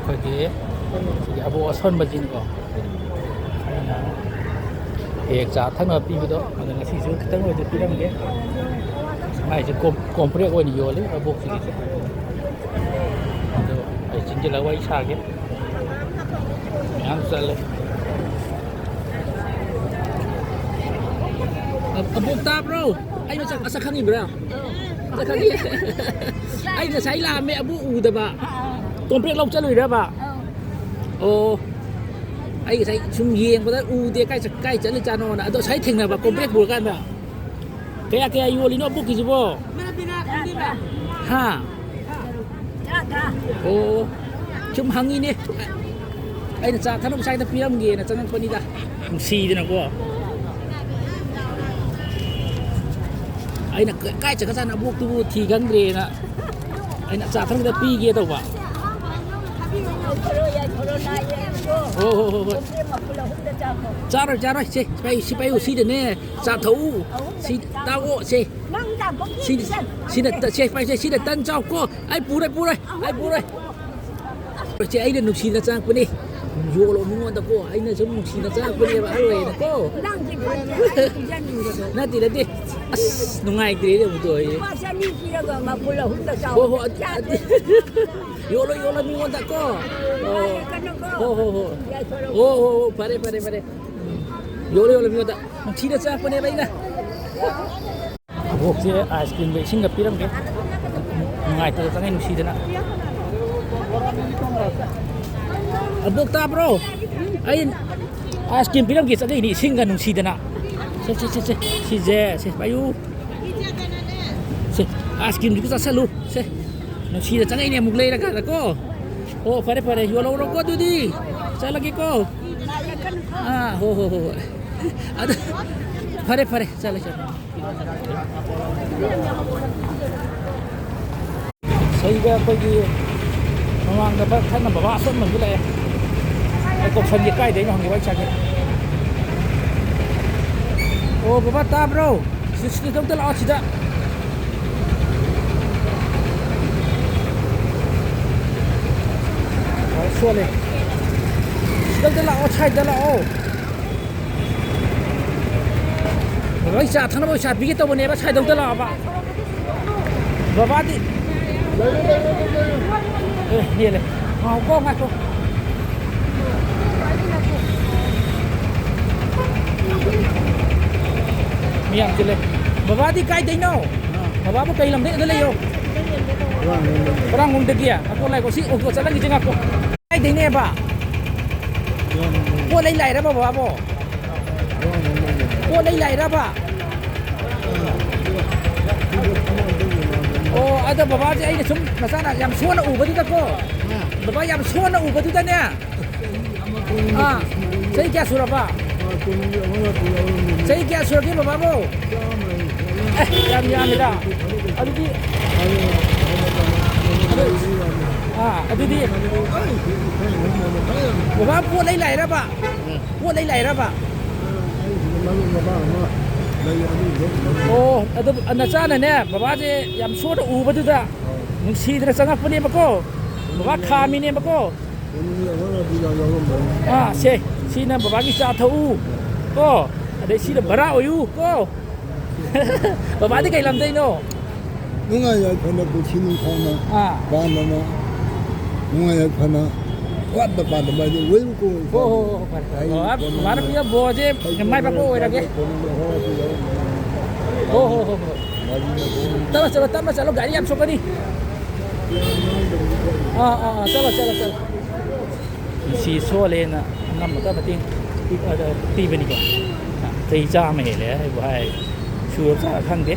ꯑꯩꯈꯣꯏꯒꯤ ꯑꯕꯣ ꯑꯁꯣꯟꯕꯁꯤꯅꯤꯀꯣ ꯍꯦꯛ ꯆꯥ ꯊꯛꯅꯕ ꯄꯤꯕꯗꯣ ꯑꯗꯣ ꯉꯁꯤꯁꯨ ꯈꯤꯇꯪ ꯑꯣꯏꯁꯨ ꯄꯤꯔꯝꯒꯦ ꯃꯥꯏꯁꯦ ꯀꯣꯝꯄ꯭ꯔꯦꯛ ꯑꯣꯏꯅ ꯌꯣꯜꯂꯤ ꯑꯕꯣꯛꯁꯤꯒꯤꯁꯦ ꯑꯗꯣ ꯑꯩ ꯆꯤꯡꯁꯤꯜꯂꯒ ꯋꯥꯔꯤ ꯁꯥꯒꯦ ꯃꯌꯥꯝ ꯆꯠꯂꯦ ꯑꯕꯣꯛ ꯇꯥꯕ꯭ꯔꯣ ꯑꯩ ꯃꯁꯛ ꯈꯪꯉꯤꯕ꯭ꯔꯥ ꯃꯁꯛ ꯈꯪꯉꯤ ꯑꯩ ꯉꯁꯥꯏ ꯂꯥꯛꯑꯝꯃꯦ ꯑꯕꯣꯛ ꯎꯗꯕ ꯀꯣꯝꯄ꯭ꯔꯦꯛ ꯂꯧ ꯆꯠꯂꯨꯏꯔꯕ ꯑꯣ ꯑꯩ ꯉꯁꯥꯏ ꯁꯨꯝ ꯌꯦꯡꯕꯗ ꯎꯗꯦ ꯀꯥꯏ ꯆꯠꯂꯤꯖꯥꯠꯅꯣꯅ ꯑꯗꯣ ꯉꯁꯥꯏ ꯊꯦꯡꯅꯕ ꯀꯣꯝꯄ꯭ꯔꯦꯛ ꯄꯨꯔꯀꯥꯟꯗ ꯀꯌꯥ ꯌꯣꯜꯂꯤꯅꯣ ꯑꯕꯣꯛꯀꯤꯁꯤꯕꯣ ꯍꯥ ꯑꯣ ꯁꯨꯝ ꯍꯪꯉꯤꯅꯦ ꯑꯩꯅ ꯆꯥ ꯊꯛꯅꯕ ꯁ꯭ꯋꯥꯏꯗ ꯄꯤꯔꯝꯒꯦꯅ ꯆꯪꯉꯛꯄꯅꯤꯗ ꯅꯨꯡꯁꯤꯗꯅꯀꯣ ꯑꯩꯅ ꯀꯥꯏ ꯆꯠꯈ꯭ꯔꯖꯥꯠꯅꯣ ꯑꯕꯣꯛꯇꯨꯕꯨ ꯊꯤ ꯈꯪꯗ꯭ꯔꯦꯅ ꯑꯩꯅ ꯆꯥ ꯊꯛꯅꯕꯗ ꯄꯤꯒꯦ ꯇꯧꯕ ꯍꯣꯏ ꯆꯥꯔꯣꯏ ꯁꯤ ꯄꯥꯏꯌꯨ ꯁꯤꯗꯅꯦ ꯆꯥ ꯊꯛꯎ ꯁꯤ ꯇꯥꯛꯑꯣ ꯁꯤꯗ ꯇꯟ ꯆꯥꯎꯀꯣ ꯑꯩ ꯄꯨꯔꯣꯏ ꯁꯦ ꯑꯩꯅ ꯅꯨꯡꯁꯤꯅ ꯆꯪꯉꯛꯄꯅꯤ ꯌꯣꯜꯂꯣ ꯃꯤꯉꯣꯟꯗꯀꯣ ꯑꯩꯅ ꯁꯨꯝ ꯅꯨꯡꯁꯤꯅ ꯆꯪꯉꯛꯄꯅꯦꯕ ꯑꯍꯜ ꯑꯣꯏꯌꯦꯅꯀꯣ ꯅꯠꯇꯦ ꯑꯁ ꯅꯨꯡꯉꯥꯏꯇ꯭ꯔꯦ ꯑꯃꯨꯛꯇꯣ ꯑꯩ ꯍꯣꯏ ꯌꯣꯜꯂꯣ ꯃꯤꯉꯣꯟꯗꯀꯣ ꯍꯣꯏ ꯐꯔꯦ ꯌꯣꯜꯂꯣ ꯃꯤꯉꯣꯟꯗ ꯅꯨꯡꯁꯤꯅ ꯆꯪꯉꯛꯄꯅꯦꯕ ꯑꯩꯅ ꯑꯕꯣꯛꯁꯦ ꯑꯥꯏꯁ ꯀ꯭ꯔꯤꯝꯒ ꯏꯁꯤꯡꯒ ꯄꯤꯔꯝꯒꯦ ꯅꯨꯡꯉꯥꯏꯇꯗ ꯆꯪꯉꯦ ꯅꯨꯡꯁꯤꯗꯅ ꯑꯕꯣꯛ ꯇꯥꯕ꯭ꯔꯣ ꯑꯩ ꯑꯥꯏꯁ ꯀ꯭ꯔꯤꯝ ꯄꯤꯔꯝꯒꯦ ꯆꯪꯉꯛꯏꯅꯤ ꯏꯁꯤꯡꯒ ꯅꯨꯡꯁꯤꯗꯅ ꯁꯤꯁꯦ ꯄꯥꯏꯌꯨ ꯁꯦ ꯑꯥꯏꯁ ꯀ꯭ꯔꯤꯝꯁꯤꯒ ꯆꯥꯁꯜꯂꯨ ꯁꯦ ꯅꯨꯡꯁꯤꯗ ꯆꯪꯉꯛꯏꯅꯦ ꯑꯃꯨꯛ ꯂꯩꯔꯀꯥꯟꯗꯀꯣ ꯑꯣ ꯐꯔꯦ ꯌꯣꯜꯍꯧꯔꯣꯀꯣ ꯑꯗꯨꯗꯤ ꯆꯠꯂꯒꯦꯀꯣ ꯍꯣꯏ ꯑꯗꯨ ꯐꯔꯦ ꯆꯠꯂꯦ ꯁꯩꯒ ꯑꯩꯈꯣꯏꯒꯤ ꯃꯃꯥꯡꯗ ꯊꯟꯅ ꯕꯕꯥ ꯑꯁꯣꯟꯕꯁꯨ ꯂꯥꯛꯑꯦ ꯑꯩ ꯀꯧꯁꯟꯒꯦ ꯀꯥꯏꯗꯩꯅꯣ ꯍꯪꯒꯦ ꯋꯥꯔꯤ ꯁꯥꯒꯦ ꯑꯣ ꯕꯕꯥ ꯇꯥꯕ꯭ꯔꯣ ꯁꯤꯗ ꯂꯥꯛꯑꯣ ꯁꯤꯗ ꯁꯣꯜꯂꯦ ꯁꯤꯗ ꯂꯥꯛꯑꯣ ꯁꯥꯏꯗ ꯂꯥꯛꯑꯣ ꯕꯕꯥ ꯆꯥ ꯊꯛꯅꯕ ꯄꯩꯁꯥ ꯄꯤꯒꯦ ꯇꯧꯕꯅꯦꯕ ꯁꯥꯏꯗ ꯂꯥꯛꯑꯣꯕ ꯕꯕꯥꯗꯤ ꯍꯦꯜꯂꯦ ꯉꯥꯏꯈꯣ ꯃꯤꯌꯥꯝ ꯆꯤꯜꯂꯦ ꯕꯕꯥꯗꯤ ꯀꯥꯏꯗꯩꯅꯣ ꯕꯕꯥꯕꯨ ꯀꯩ ꯂꯝꯗꯩ ꯂꯩꯌꯣ ꯕꯔꯥꯡꯒꯣꯡꯗꯒꯤ ꯉꯥꯛꯈꯣ ꯂꯥꯛꯈꯣ ꯁꯤ ꯑꯣꯇꯣ ꯆꯠꯂꯈꯤꯁꯦ ꯉꯥꯛꯈꯣ ꯀꯥꯏꯗꯩꯅꯦꯕ ꯄꯣꯠ ꯂꯩ ꯂꯥꯛꯏꯔꯕ ꯕꯕꯥꯕꯣ ꯄꯣꯠ ꯂꯩ ꯂꯥꯛꯏꯔꯕ ꯑꯣ ꯑꯗꯣ ꯕꯕꯥꯁꯦ ꯑꯩꯅ ꯁꯨꯝ ꯃꯆꯥꯅ ꯌꯥꯝ ꯁꯣꯟꯅ ꯎꯕꯗꯨꯗꯀꯣ ꯕꯕꯥ ꯌꯥꯝ ꯁꯣꯟꯅ ꯎꯕꯗꯨꯗꯅꯦ ꯆꯍꯤ ꯀꯌꯥ ꯁꯨꯔꯕ ꯆꯍꯤ ꯀꯌꯥ ꯁꯨꯔꯒꯦ ꯕꯕꯥꯕꯣ ꯌꯥꯝ ꯌꯥꯝꯃꯤꯗ ꯑꯗꯨꯗꯤ ꯕꯕꯥ ꯄꯣꯠ ꯂꯩ ꯂꯥꯛꯏꯔꯕ ꯑꯣ ꯑꯗꯨ ꯅꯆꯥꯅꯅꯦ ꯕꯕꯥꯁꯦ ꯌꯥꯝ ꯁꯣꯟꯅ ꯎꯕꯗꯨꯗ ꯅꯨꯡꯁꯤꯗꯅ ꯆꯪꯉꯛꯄꯅꯦꯕꯀꯣ ꯕꯕꯥ ꯈꯥꯝꯃꯤꯅꯦꯕꯀꯣ ꯁꯤꯅ ꯕꯕꯥꯒꯤ ꯆꯥ ꯊꯛꯎ ꯀꯣ ꯑꯗꯩ ꯁꯤꯅ ꯚꯔꯥ ꯑꯣꯏꯌꯨ ꯀꯣ ꯕꯕꯥꯗꯤ ꯀꯩ ꯂꯝꯗꯩꯅꯣ ꯅꯨꯡꯉꯥꯏ ꯌꯥꯏꯐꯅ ꯄꯨꯟꯁꯤ ꯅꯨꯡꯁꯥꯡꯅ ꯄꯥꯟꯗꯅ ꯅꯨꯡꯉꯥꯏ ꯌꯥꯏꯐꯅ ꯋꯥꯠꯄ ꯄꯥꯟꯗꯕ ꯍꯥꯏꯗꯤ ꯋꯦꯜ ꯀꯣ ꯐꯔꯦ ꯕꯕꯥꯅ ꯄꯤꯕ ꯕꯣꯔꯁꯦ ꯃꯥꯏ ꯄꯥꯛꯄ ꯑꯣꯏꯔꯒꯦ ꯍꯣꯏ ꯇꯞꯅ ꯆꯠꯂꯣ ꯒꯥꯔꯤ ꯌꯥꯝ ꯁꯣꯛꯀꯅꯤ ꯆꯠꯂꯣ ꯁꯤ ꯁꯣꯜꯂꯦꯅ ꯑꯉꯝꯕꯗ ꯃꯇꯦꯡ ꯄꯤꯕꯅꯤꯀꯣ ꯆꯍꯤ 100 ꯍꯦꯜꯂꯦ ꯍꯥꯏꯕꯨ ꯍꯥꯏ ꯁꯨꯔ ꯆꯥꯔ ꯈꯪꯗꯦ